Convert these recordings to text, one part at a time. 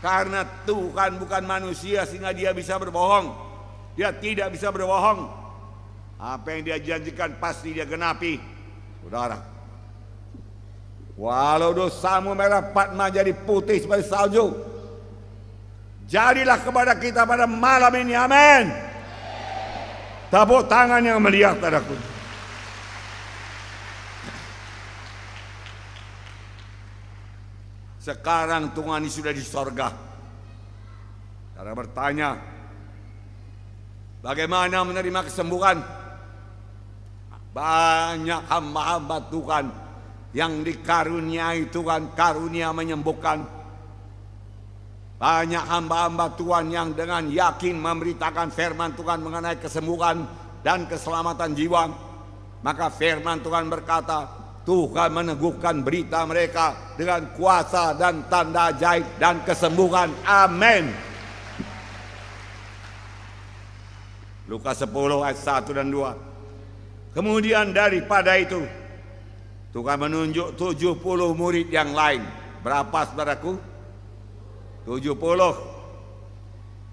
Karena Tuhan bukan manusia sehingga dia bisa berbohong. Dia tidak bisa berbohong. Apa yang dia janjikan pasti dia genapi. Saudara, walau dosamu merah patma jadi putih seperti salju, jadilah kepada kita pada malam ini, amin. Tepuk tangan yang melihat, saudaraku. Sekarang Tuhan ini sudah di sorga. Saudara bertanya, bagaimana menerima kesembuhan? Banyak hamba-hamba Tuhan yang dikaruniai Tuhan karunia menyembuhkan. Banyak hamba-hamba Tuhan yang dengan yakin memberitakan firman Tuhan mengenai kesembuhan dan keselamatan jiwa. Maka firman Tuhan berkata, Tuhan meneguhkan berita mereka dengan kuasa dan tanda ajaib dan kesembuhan. Amin. Lukas 10 ayat 1 dan 2. Kemudian daripada itu Tuhan menunjuk 70 murid yang lain. Berapa, saudaraku? 70.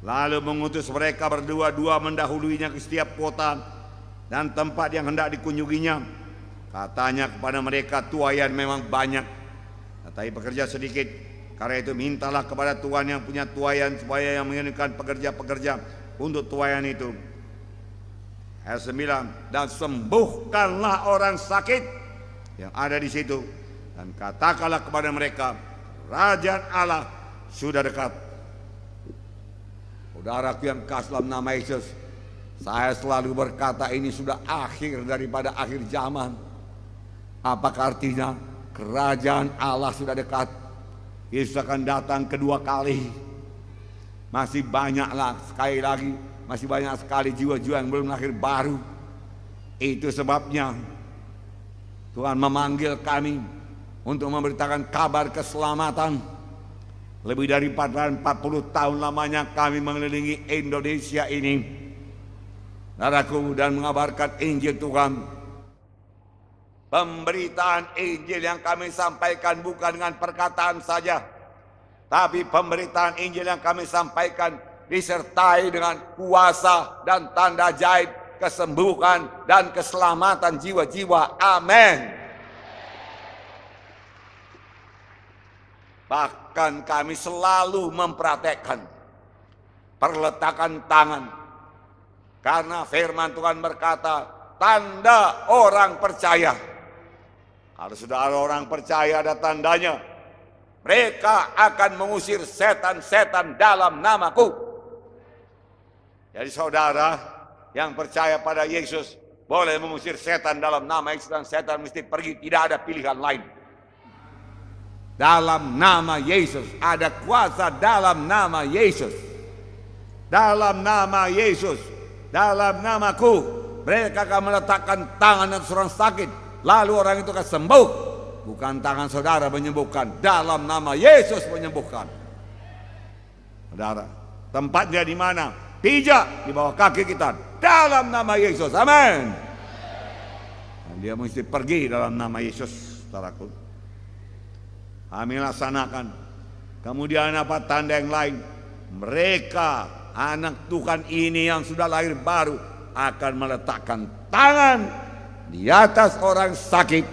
Lalu mengutus mereka berdua-dua mendahuluinya ke setiap kota dan tempat yang hendak dikunjunginya. Katanya kepada mereka, tuaian memang banyak, tetapi pekerja sedikit. Karena itu mintalah kepada Tuhan yang punya tuaian supaya yang mengirimkan pekerja-pekerja untuk tuaian itu. Ayat 9, dan sembuhkanlah orang sakit yang ada di situ, dan katakanlah kepada mereka, kerajaan Allah sudah dekat. Saudaraku yang kasih dalam nama Yesus, saya selalu berkata ini sudah akhir daripada akhir zaman. Apakah artinya? Kerajaan Allah sudah dekat. Yesus akan datang kedua kali. Masih banyaklah, sekali lagi, masih banyak sekali jiwa-jiwa yang belum lahir baru. Itu sebabnya Tuhan memanggil kami untuk memberitakan kabar keselamatan. Lebih dari 40 tahun lamanya kami mengelilingi Indonesia ini, saudaraku, dan mengabarkan Injil Tuhan. Pemberitaan Injil yang kami sampaikan bukan dengan perkataan saja, tapi pemberitaan Injil yang kami sampaikan disertai dengan kuasa dan tanda ajaib, kesembuhan dan keselamatan jiwa-jiwa. Amin. Bahkan kami selalu mempraktekkan perletakan tangan, karena firman Tuhan berkata, tanda orang percaya. Kalau sudah ada orang percaya, ada tandanya. Mereka akan mengusir setan-setan dalam namaku. Jadi saudara yang percaya pada Yesus boleh mengusir setan dalam nama Yesus, dan setan mesti pergi, tidak ada pilihan lain. Dalam nama Yesus, ada kuasa dalam nama Yesus. Dalam nama Yesus, dalam namaku, mereka akan meletakkan tangan atas orang sakit, lalu orang itu akan sembuh. Bukan tangan saudara menyembuhkan, dalam nama Yesus menyembuhkan. Saudara, tempatnya di mana? Pijak di bawah kaki kita, dalam nama Yesus. Amin. Dia mesti pergi dalam nama Yesus, saudaraku. Kami laksanakan. Kemudian apa tanda yang lain? Mereka, anak Tuhan ini yang sudah lahir baru, akan meletakkan tangan di atas orang sakit,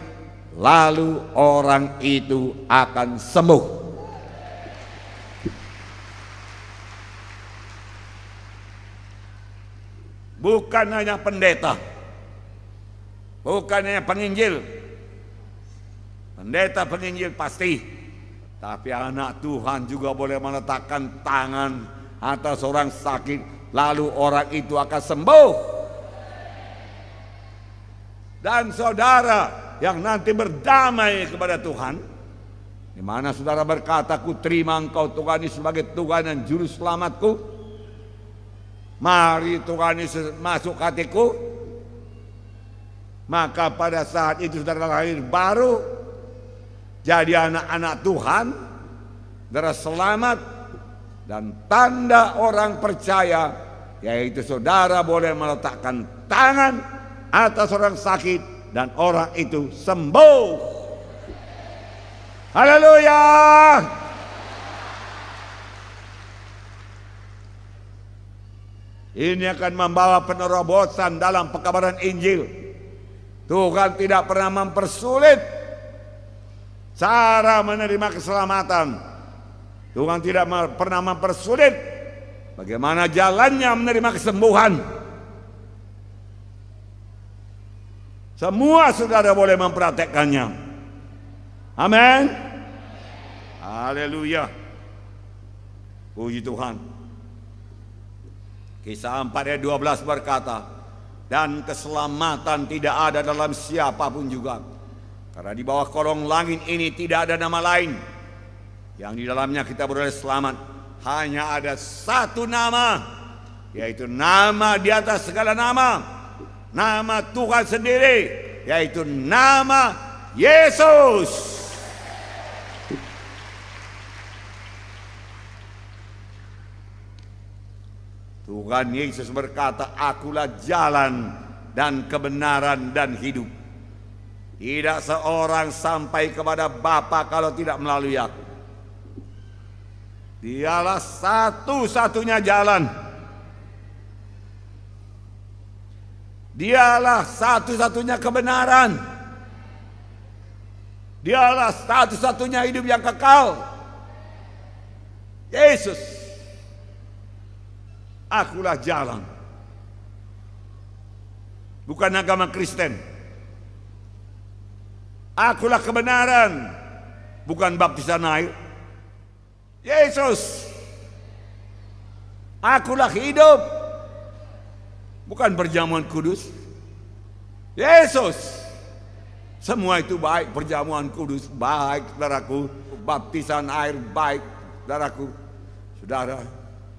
lalu orang itu akan sembuh. Bukan hanya pendeta, bukan hanya penginjil. Pendeta penginjil pasti, tapi anak Tuhan juga boleh meletakkan tangan atas orang sakit, lalu orang itu akan sembuh. Dan saudara yang nanti berdamai kepada Tuhan, di mana saudara berkata, ku terima engkau Tuhan ini sebagai Tuhan dan Juru Selamatku, mari Tuhan Yesus masuk hatiku. Maka pada saat itu saudara lahir baru, jadi anak-anak Tuhan, saudara selamat. Dan tanda orang percaya, yaitu saudara boleh meletakkan tangan atas orang sakit dan orang itu sembuh. Haleluya. Ini akan membawa penerobosan dalam pekabaran Injil. Tuhan tidak pernah mempersulit cara menerima keselamatan. Tuhan tidak pernah mempersulit bagaimana jalannya menerima kesembuhan. Semua saudara boleh mempraktekkannya. Amin. Haleluya. Puji Tuhan. Kisah 4 ayat 12 berkata, dan keselamatan tidak ada dalam siapapun juga. Karena di bawah kolong langit ini tidak ada nama lain yang di dalamnya kita beroleh selamat. Hanya ada satu nama, yaitu nama di atas segala nama. Nama Tuhan sendiri, yaitu nama Yesus. Tuhan Yesus berkata, akulah jalan dan kebenaran dan hidup. Tidak seorang sampai kepada Bapa kalau tidak melalui aku. Dialah satu-satunya jalan. Dialah satu-satunya kebenaran. Dialah satu-satunya hidup yang kekal. Yesus. Akulah jalan. Bukan agama Kristen. Akulah kebenaran. Bukan baptisan air. Yesus. Akulah hidup. Bukan perjamuan kudus. Yesus. Semua itu baik. Perjamuan kudus baik, saudaraku. Baptisan air baik, saudaraku. Saudara,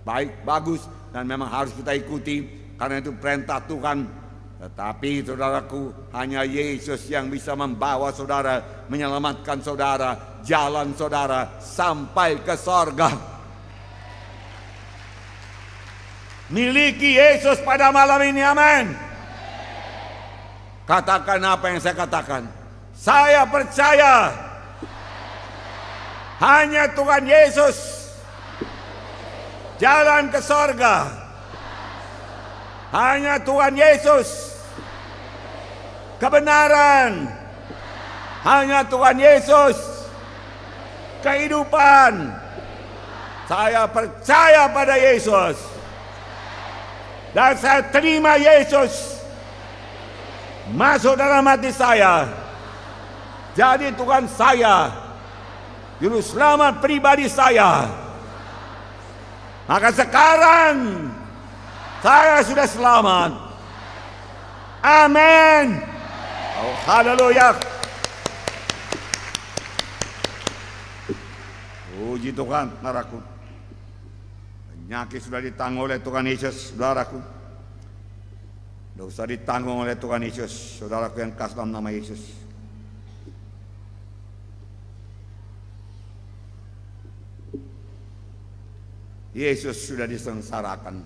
baik, bagus. Dan memang harus kita ikuti. Karena itu perintah Tuhan. Tetapi saudaraku, hanya Yesus yang bisa membawa saudara, menyelamatkan saudara, jalan saudara sampai ke sorga. Miliki Yesus pada malam ini, amin. Katakan apa yang saya katakan. Saya percaya hanya Tuhan Yesus jalan ke sorga. Hanya Tuhan Yesus kebenaran. Hanya Tuhan Yesus kehidupan. Saya percaya pada Yesus. Dan saya terima Yesus masuk dalam hati saya. Jadi Tuhan saya, juru selamat pribadi saya. Maka sekarang saya sudah selamat. Amin. Oh, haleluya. Puji Tuhan, saudaraku. Penyakit sudah ditanggung oleh Tuhan Yesus, saudaraku. Dosa ditanggung oleh Tuhan Yesus, saudaraku yang kasih dalam nama Yesus. Yesus sudah disengsarakan,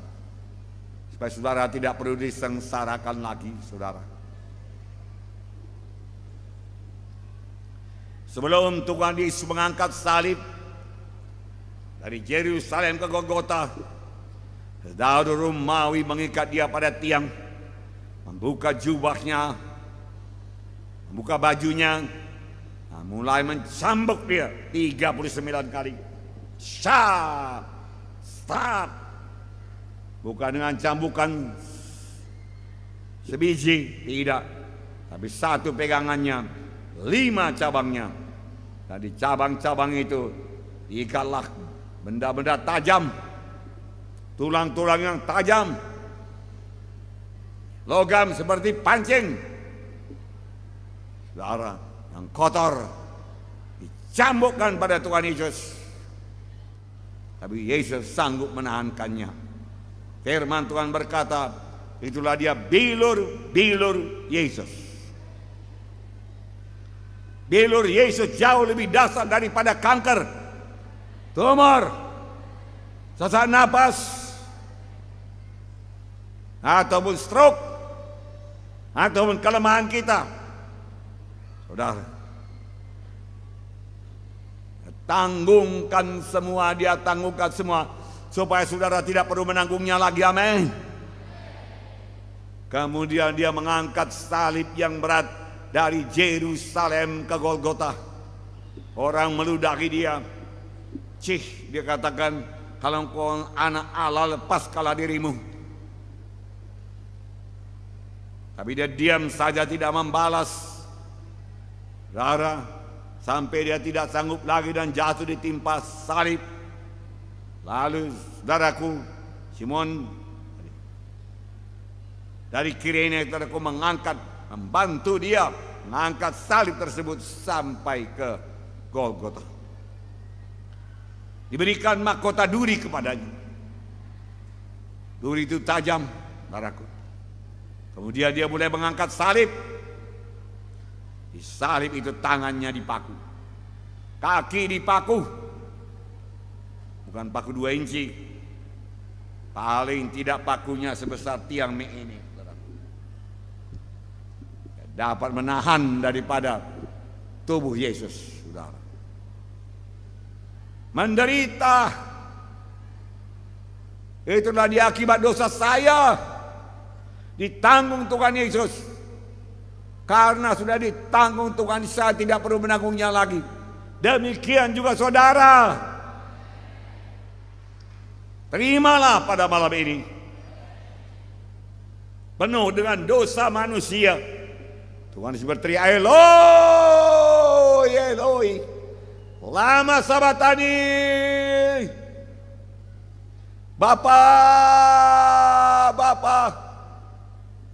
supaya saudara tidak perlu disengsarakan lagi, saudara. Sebelum Tuhan Yesus mengangkat salib dari Yerusalem ke Golgota, Daud Romawi mengikat dia pada tiang, membuka jubahnya, membuka bajunya, mulai mencambuk dia 39 kali. Stop. Bukan dengan cambukan sebiji, tidak, tapi satu pegangannya, 5 cabangnya. Dan di cabang-cabang itu diikatlah benda-benda tajam, tulang-tulang yang tajam, logam seperti pancing, darah yang kotor dicambukkan pada Tuhan Yesus. Tapi Yesus sanggup menahankannya. Firman Tuhan berkata, itulah dia bilur Yesus. Bilur Yesus jauh lebih dahsyat daripada kanker, tumor, sesak napas, ataupun stroke, ataupun kelemahan kita. Saudara, tanggungkan semua, dia tanggungkan semua, supaya saudara tidak perlu menanggungnya lagi, amin. Kemudian dia mengangkat salib yang berat dari Yerusalem ke Golgota. Orang meludahi dia. Cih, dia katakan, kalau engkau anak Allah, lepaskanlah dirimu. Tapi dia diam saja, tidak membalas. Saudara, sampai dia tidak sanggup lagi dan jatuh ditimpa salib. Lalu saudaraku Simon dari Kirene, saudaraku, membantu dia mengangkat salib tersebut sampai ke Golgota. Diberikan mahkota duri kepadanya. Duri itu tajam, saudaraku. Kemudian dia mulai mengangkat salib. Di salib itu tangannya dipaku, kaki dipaku. Bukan paku 2 inci, paling tidak pakunya sebesar tiang mie ini. Dapat menahan daripada tubuh Yesus, saudara. Menderita, itulah dia akibat dosa saya. Ditanggung Tuhan Yesus. Karena sudah ditanggung Tuhan, saya tidak perlu menanggungnya lagi. Demikian juga saudara. Terimalah pada malam ini. Penuh dengan dosa manusia. Tuhan berteriak, Eloi, Eloi, lama sabatani. Bapa, Bapa,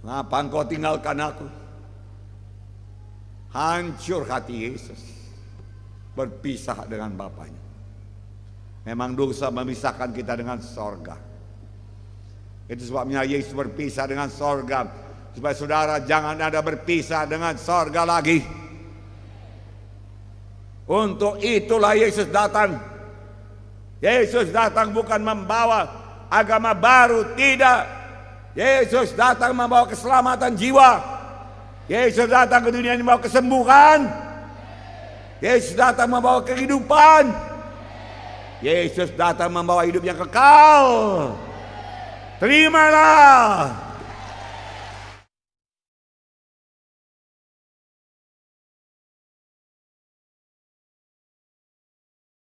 ngapa engkau tinggalkan aku? Hancur hati Yesus, berpisah dengan Bapaknya. Memang dosa memisahkan kita dengan sorga. Itu sebabnya Yesus berpisah dengan sorga, supaya saudara jangan ada berpisah dengan sorga lagi. Untuk itulah Yesus datang. Yesus datang bukan membawa agama baru, tidak. Yesus datang membawa keselamatan jiwa. Yesus datang ke dunia ini membawa kesembuhan. Yesus datang membawa kehidupan. Yesus datang membawa hidup yang kekal. Terimalah.